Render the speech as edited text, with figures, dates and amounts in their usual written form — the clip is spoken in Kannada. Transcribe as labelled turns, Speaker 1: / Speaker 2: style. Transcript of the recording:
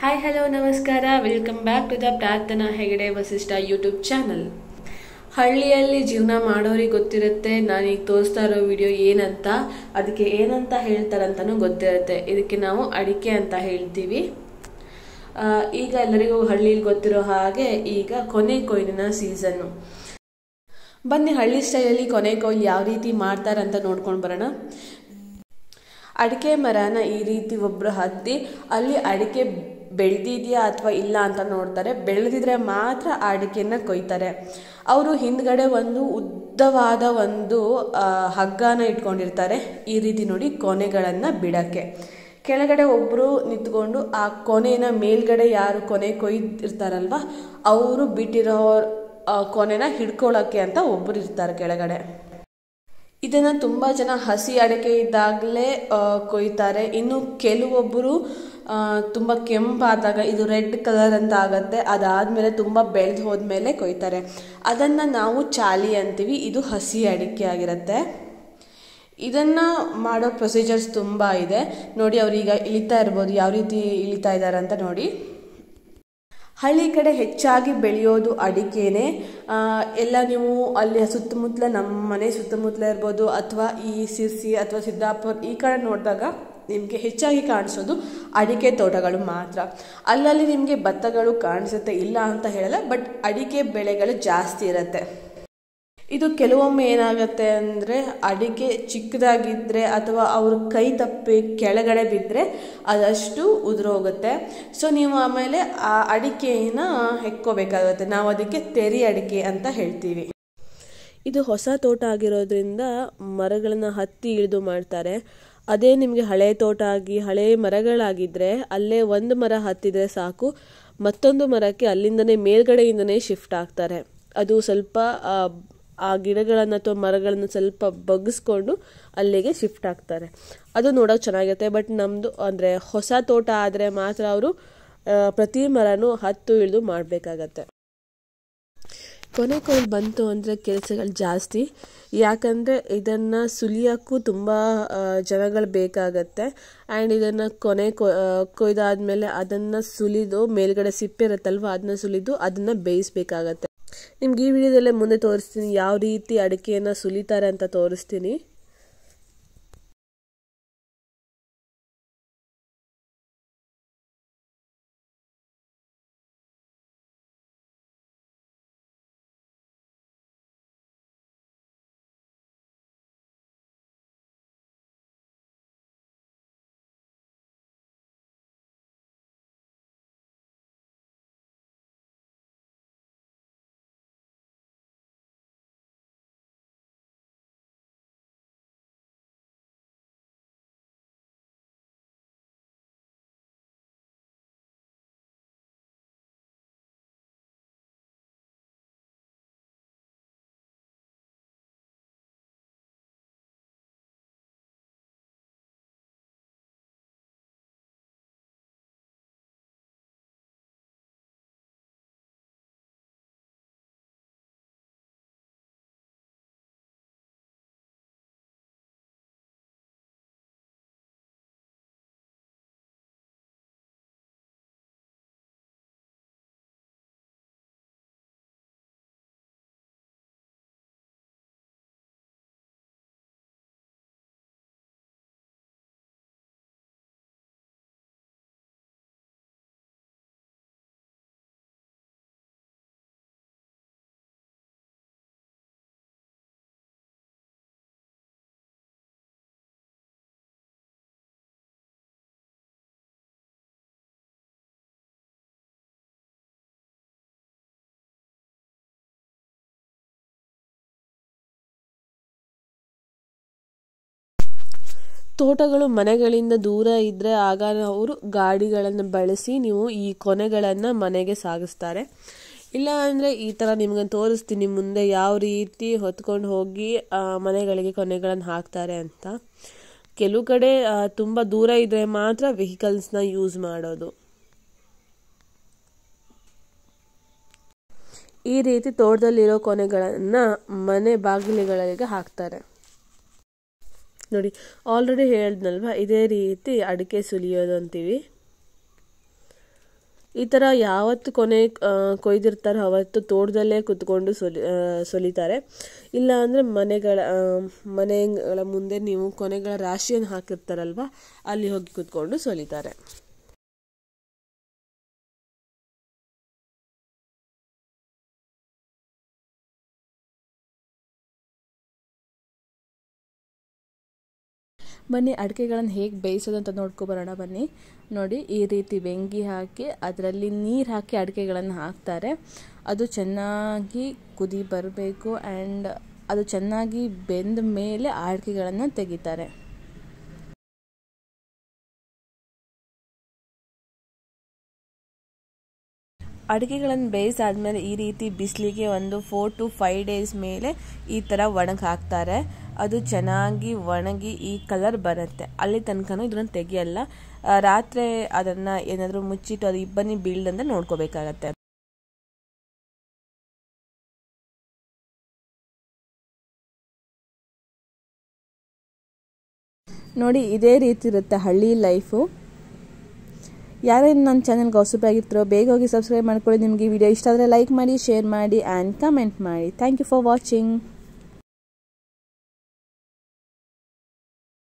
Speaker 1: ಹಾಯ್ ಹಲೋ ನಮಸ್ಕಾರ, ವೆಲ್ಕಮ್ ಬ್ಯಾಕ್ ಟು ದ ಪ್ರಾರ್ಥನಾ ಹೆಗಡೆ ವಸಿಷ್ಠ ಯೂಟ್ಯೂಬ್ ಚಾನಲ್. ಹಳ್ಳಿಯಲ್ಲಿ ಜೀವನ ಮಾಡೋರಿಗೆ ಗೊತ್ತಿರುತ್ತೆ ನಾನೀಗ ತೋರಿಸ್ತಾ ಇರೋ ವಿಡಿಯೋ ಏನಂತ, ಅದಕ್ಕೆ ಏನಂತ ಹೇಳ್ತಾರಂತನೂ ಗೊತ್ತಿರುತ್ತೆ. ಇದಕ್ಕೆ ನಾವು ಅಡಿಕೆ ಅಂತ ಹೇಳ್ತೀವಿ. ಈಗ ಎಲ್ಲರಿಗೂ ಹಳ್ಳಿಲಿ ಗೊತ್ತಿರೋ ಹಾಗೆ ಈಗ ಕೊನೆ ಕೊಯ್ಲಿನ ಸೀಸನ್ನು. ಬನ್ನಿ ಹಳ್ಳಿ ಸ್ಟೈಲಲ್ಲಿ ಕೊನೆ ಕೊಯ್ಲು ಯಾವ ರೀತಿ ಮಾಡ್ತಾರಂತ ನೋಡ್ಕೊಂಡು ಬರೋಣ. ಅಡಿಕೆ ಮರನ ಈ ರೀತಿ ಒಬ್ಬರು ಹತ್ತಿ ಅಲ್ಲಿ ಅಡಿಕೆ ಬೆಳೆದಿದೆಯಾ ಅಥವಾ ಇಲ್ಲ ಅಂತ ನೋಡ್ತಾರೆ. ಬೆಳೆದಿದ್ರೆ ಮಾತ್ರ ಅಡಿಕೆನ ಕೊಯ್ತಾರೆ. ಅವರು ಹಿಂದ್ಗಡೆ ಒಂದು ಉದ್ದವಾದ ಒಂದು ಹಗ್ಗನ ಇಟ್ಕೊಂಡಿರ್ತಾರೆ. ಈ ರೀತಿ ನೋಡಿ ಕೊನೆಗಳನ್ನು ಬಿಡಕ್ಕೆ. ಕೆಳಗಡೆ ಒಬ್ಬರು ನಿಂತ್ಕೊಂಡು ಆ ಕೊನೆನ ಮೇಲ್ಗಡೆ ಯಾರು ಕೊನೆ ಕೊಯ್ದಿರ್ತಾರಲ್ವ ಅವರು ಬಿಟ್ಟಿರೋ ಕೊನೆನ ಹಿಡ್ಕೊಳ್ಳೋಕ್ಕೆ ಅಂತ ಒಬ್ಬರು ಇರ್ತಾರೆ ಕೆಳಗಡೆ. ಇದನ್ನು ತುಂಬ ಜನ ಹಸಿ ಅಡಿಕೆ ಇದ್ದಾಗಲೇ ಕೊಯ್ತಾರೆ. ಇನ್ನು ಕೆಲವೊಬ್ಬರು ತುಂಬ ಕೆಂಪಾದಾಗ ಇದು ರೆಡ್ ಕಲರ್ ಅಂತ ಆಗುತ್ತೆ, ಅದಾದಮೇಲೆ ತುಂಬ ಬೆಳೆದು ಹೋದ್ಮೇಲೆ ಕೊಯ್ತಾರೆ. ಅದನ್ನು ನಾವು ಚಾಲಿ ಅಂತೀವಿ. ಇದು ಹಸಿ ಅಡಿಕೆ ಆಗಿರುತ್ತೆ. ಇದನ್ನು ಮಾಡೋ ಪ್ರೊಸೀಜರ್ಸ್ ತುಂಬ ಇದೆ ನೋಡಿ. ಅವ್ರೀಗ ಇಳಿತಾ ಇರ್ಬೋದು, ಯಾವ ರೀತಿ ಇಳಿತಾ ಇದ್ದಾರೆ ಅಂತ ನೋಡಿ. ಹಳ್ಳಿ ಕಡೆ ಹೆಚ್ಚಾಗಿ ಬೆಳೆಯೋದು ಅಡಿಕೆನೇ. ಎಲ್ಲ ನೀವು ಅಲ್ಲಿ ಸುತ್ತಮುತ್ತಲ ನಮ್ಮ ಮನೆ ಸುತ್ತಮುತ್ತಲ ಇರ್ಬೋದು ಅಥವಾ ಈ ಸಿರ್ಸಿ ಅಥವಾ ಸಿದ್ದಾಪುರ ಈ ಕಡೆ ನೋಡಿದಾಗ ನಿಮಗೆ ಹೆಚ್ಚಾಗಿ ಕಾಣಿಸೋದು ಅಡಿಕೆ ತೋಟಗಳು ಮಾತ್ರ. ಅಲ್ಲಲ್ಲಿ ನಿಮಗೆ ಭತ್ತಗಳು ಕಾಣಿಸುತ್ತೆ, ಇಲ್ಲ ಅಂತ ಹೇಳಲ್ಲ, ಬಟ್ ಅಡಿಕೆ ಬೆಳೆಗಳು ಜಾಸ್ತಿ ಇರುತ್ತೆ. ಇದು ಕೆಲವೊಮ್ಮೆ ಏನಾಗುತ್ತೆ ಅಂದರೆ ಅಡಿಕೆ ಚಿಕ್ಕದಾಗಿದ್ದರೆ ಅಥವಾ ಅವ್ರ ಕೈ ತಪ್ಪಿ ಕೆಳಗಡೆ ಬಿದ್ದರೆ ಅದಷ್ಟು ಉದುರೋಗುತ್ತೆ. ಸೊ ನೀವು ಆಮೇಲೆ ಆ ಅಡಿಕೆನ ಹೆಕ್ಕೋಬೇಕಾಗುತ್ತೆ. ನಾವು ಅದಕ್ಕೆ ತೆರಿ ಅಡಿಕೆ ಅಂತ ಹೇಳ್ತೀವಿ. ಇದು ಹೊಸ ತೋಟ ಆಗಿರೋದ್ರಿಂದ ಮರಗಳನ್ನು ಹತ್ತಿ ಇಳಿದು ಮಾಡ್ತಾರೆ. ಅದೇ ನಿಮಗೆ ಹಳೆ ತೋಟ ಆಗಿ ಹಳೆ ಮರಗಳಾಗಿದ್ದರೆ ಅಲ್ಲೇ ಒಂದು ಮರ ಹತ್ತಿದ್ರೆ ಸಾಕು, ಮತ್ತೊಂದು ಮರಕ್ಕೆ ಅಲ್ಲಿಂದನೇ ಮೇಲ್ಗಡೆಯಿಂದನೇ ಶಿಫ್ಟ್ ಆಗ್ತಾರೆ. ಅದು ಸ್ವಲ್ಪ ಆ ಗಿಡಗಳನ್ನು ಅಥವಾ ಮರಗಳನ್ನು ಸ್ವಲ್ಪ ಬಗ್ಗಿಸ್ಕೊಂಡು ಅಲ್ಲಿಗೆ ಶಿಫ್ಟ್ ಆಗ್ತಾರೆ. ಅದು ನೋಡೋಕೆ ಚೆನ್ನಾಗಿರುತ್ತೆ. ಬಟ್ ನಮ್ಮದು ಅಂದರೆ ಹೊಸ ತೋಟ ಆದರೆ ಮಾತ್ರ ಅವರು ಪ್ರತಿ ಮರನೂ ಹತ್ತು ಇಳಿದು ಮಾಡಬೇಕಾಗತ್ತೆ. ಕೊನೆ ಕೊಯ್ಲು ಬಂತು ಅಂದರೆ ಕೆಲಸಗಳು ಜಾಸ್ತಿ. ಯಾಕಂದರೆ ಇದನ್ನು ಸುಲಿಯೋಕ್ಕೂ ತುಂಬ ಜನಗಳು ಬೇಕಾಗತ್ತೆ. ಆ್ಯಂಡ್ ಇದನ್ನು ಕೊಯ್ದಾದ್ಮೇಲೆ ಅದನ್ನು ಸುಲಿದು ಮೇಲ್ಗಡೆ ಸಿಪ್ಪೆ ಇರುತ್ತಲ್ವ ಅದನ್ನ ಸುಲಿದು ಅದನ್ನು ಬೇಯಿಸ್ಬೇಕಾಗತ್ತೆ. ನಿಮ್ಗೆ ಈ ವಿಡಿಯೋದಲ್ಲೇ ಮುಂದೆ ತೋರಿಸ್ತೀನಿ ಯಾವ ರೀತಿ ಅಡಿಕೆಯನ್ನು ಸುಲಿತಾರೆ ಅಂತ ತೋರಿಸ್ತೀನಿ. ತೋಟಗಳು ಮನೆಗಳಿಂದ ದೂರ ಇದ್ದರೆ ಆಗ ಅವರು ಗಾಡಿಗಳನ್ನು ಬಳಸಿ ನೀವು ಈ ಕೊನೆಗಳನ್ನು ಮನೆಗೆ ಸಾಗಿಸ್ತಾರೆ. ಇಲ್ಲ ಅಂದರೆ ಈ ಥರ ನಿಮ್ಗೆ ತೋರಿಸ್ತೀನಿ ಮುಂದೆ ಯಾವ ರೀತಿ ಹೊತ್ಕೊಂಡು ಹೋಗಿ ಮನೆಗಳಿಗೆ ಕೊನೆಗಳನ್ನು ಹಾಕ್ತಾರೆ ಅಂತ. ಕೆಲವು ಕಡೆ ತುಂಬ ದೂರ ಇದ್ದರೆ ಮಾತ್ರ ವೆಹಿಕಲ್ಸ್ನ ಯೂಸ್ ಮಾಡೋದು. ಈ ರೀತಿ ತೋಟದಲ್ಲಿರೋ ಕೊನೆಗಳನ್ನು ಮನೆ ಬಾಗಿಲುಗಳಿಗೆ ಹಾಕ್ತಾರೆ. ನೋಡಿ ಆಲ್ರೆಡಿ ಹೇಳಿದ್ನಲ್ವ, ಇದೇ ರೀತಿ ಅಡಿಕೆ ಸುಲಿಯೋದು ಅಂತೀವಿ. ಈ ಥರ ಯಾವತ್ತು ಕೊನೆ ಕೊಯ್ದಿರ್ತಾರೋ ಅವತ್ತು ತೋಟದಲ್ಲೇ ಕುತ್ಕೊಂಡು ಸೊಲಿತಾರೆ. ಇಲ್ಲ ಅಂದರೆ ಮನೆಗಳ ಮುಂದೆ ನೀವು ಕೊನೆಗಳ ರಾಶಿಯನ್ನು ಹಾಕಿರ್ತಾರಲ್ವ, ಅಲ್ಲಿ ಹೋಗಿ ಕುತ್ಕೊಂಡು ಸೊಲಿತಾರೆ. ಬನ್ನಿ ಅಡಿಕೆಗಳನ್ನು ಹೇಗೆ ಬೇಯಿಸೋದು ಅಂತ ನೋಡ್ಕೊಬರೋಣ ಬನ್ನಿ. ನೋಡಿ, ಈ ರೀತಿ ಬೆಂಕಿ ಹಾಕಿ ಅದರಲ್ಲಿ ನೀರು ಹಾಕಿ ಅಡಿಕೆಗಳನ್ನು ಹಾಕ್ತಾರೆ. ಅದು ಚೆನ್ನಾಗಿ ಕುದಿ ಬರಬೇಕು ಆ್ಯಂಡ್ ಅದು ಚೆನ್ನಾಗಿ ಬೆಂದ ಮೇಲೆ ಅಡಿಕೆಗಳನ್ನು ತೆಗಿತಾರೆ. ಅಡಿಕೆಗಳನ್ನು ಬೇಯಿಸಾದ್ಮೇಲೆ ಈ ರೀತಿ ಬಿಸಿಲಿಗೆ ಒಂದು 4 to 5 days ಮೇಲೆ ಈ ಥರ ಒಣಗಿ ಹಾಕ್ತಾರೆ. ಅದು ಚೆನ್ನಾಗಿ ಒಣಗಿ ಈ ಕಲರ್ ಬರುತ್ತೆ. ಅಲ್ಲಿ ತನಕನೂ ಇದನ್ನು ತೆಗಿಯಲ್ಲ. ರಾತ್ರಿ ಅದನ್ನು ಏನಾದರೂ ಮುಚ್ಚಿಟ್ಟು ಅದು ಇಬ್ಬನಿ ಬೀಳ್ದಂತೆ ನೋಡ್ಕೋಬೇಕಾಗತ್ತೆ. ನೋಡಿ, ಇದೇ ರೀತಿ ಇರುತ್ತೆ ಹಳ್ಳಿ ಲೈಫು. ಯಾರೇನು ನನ್ನ ಚಾನಲ್ಗೆ ಹೊಸಬಾಗಿರ್ತಾರೋ ಬೇಗ ಹೋಗಿ ಸಬ್ಸ್ಕ್ರೈಬ್ ಮಾಡ್ಕೊಳ್ಳಿ. ನಿಮಗೆ ಈ ವಿಡಿಯೋ ಇಷ್ಟ ಆದರೆ ಲೈಕ್ ಮಾಡಿ, ಶೇರ್ ಮಾಡಿ ಆ್ಯಂಡ್ ಕಮೆಂಟ್ ಮಾಡಿ. Thank you for watching.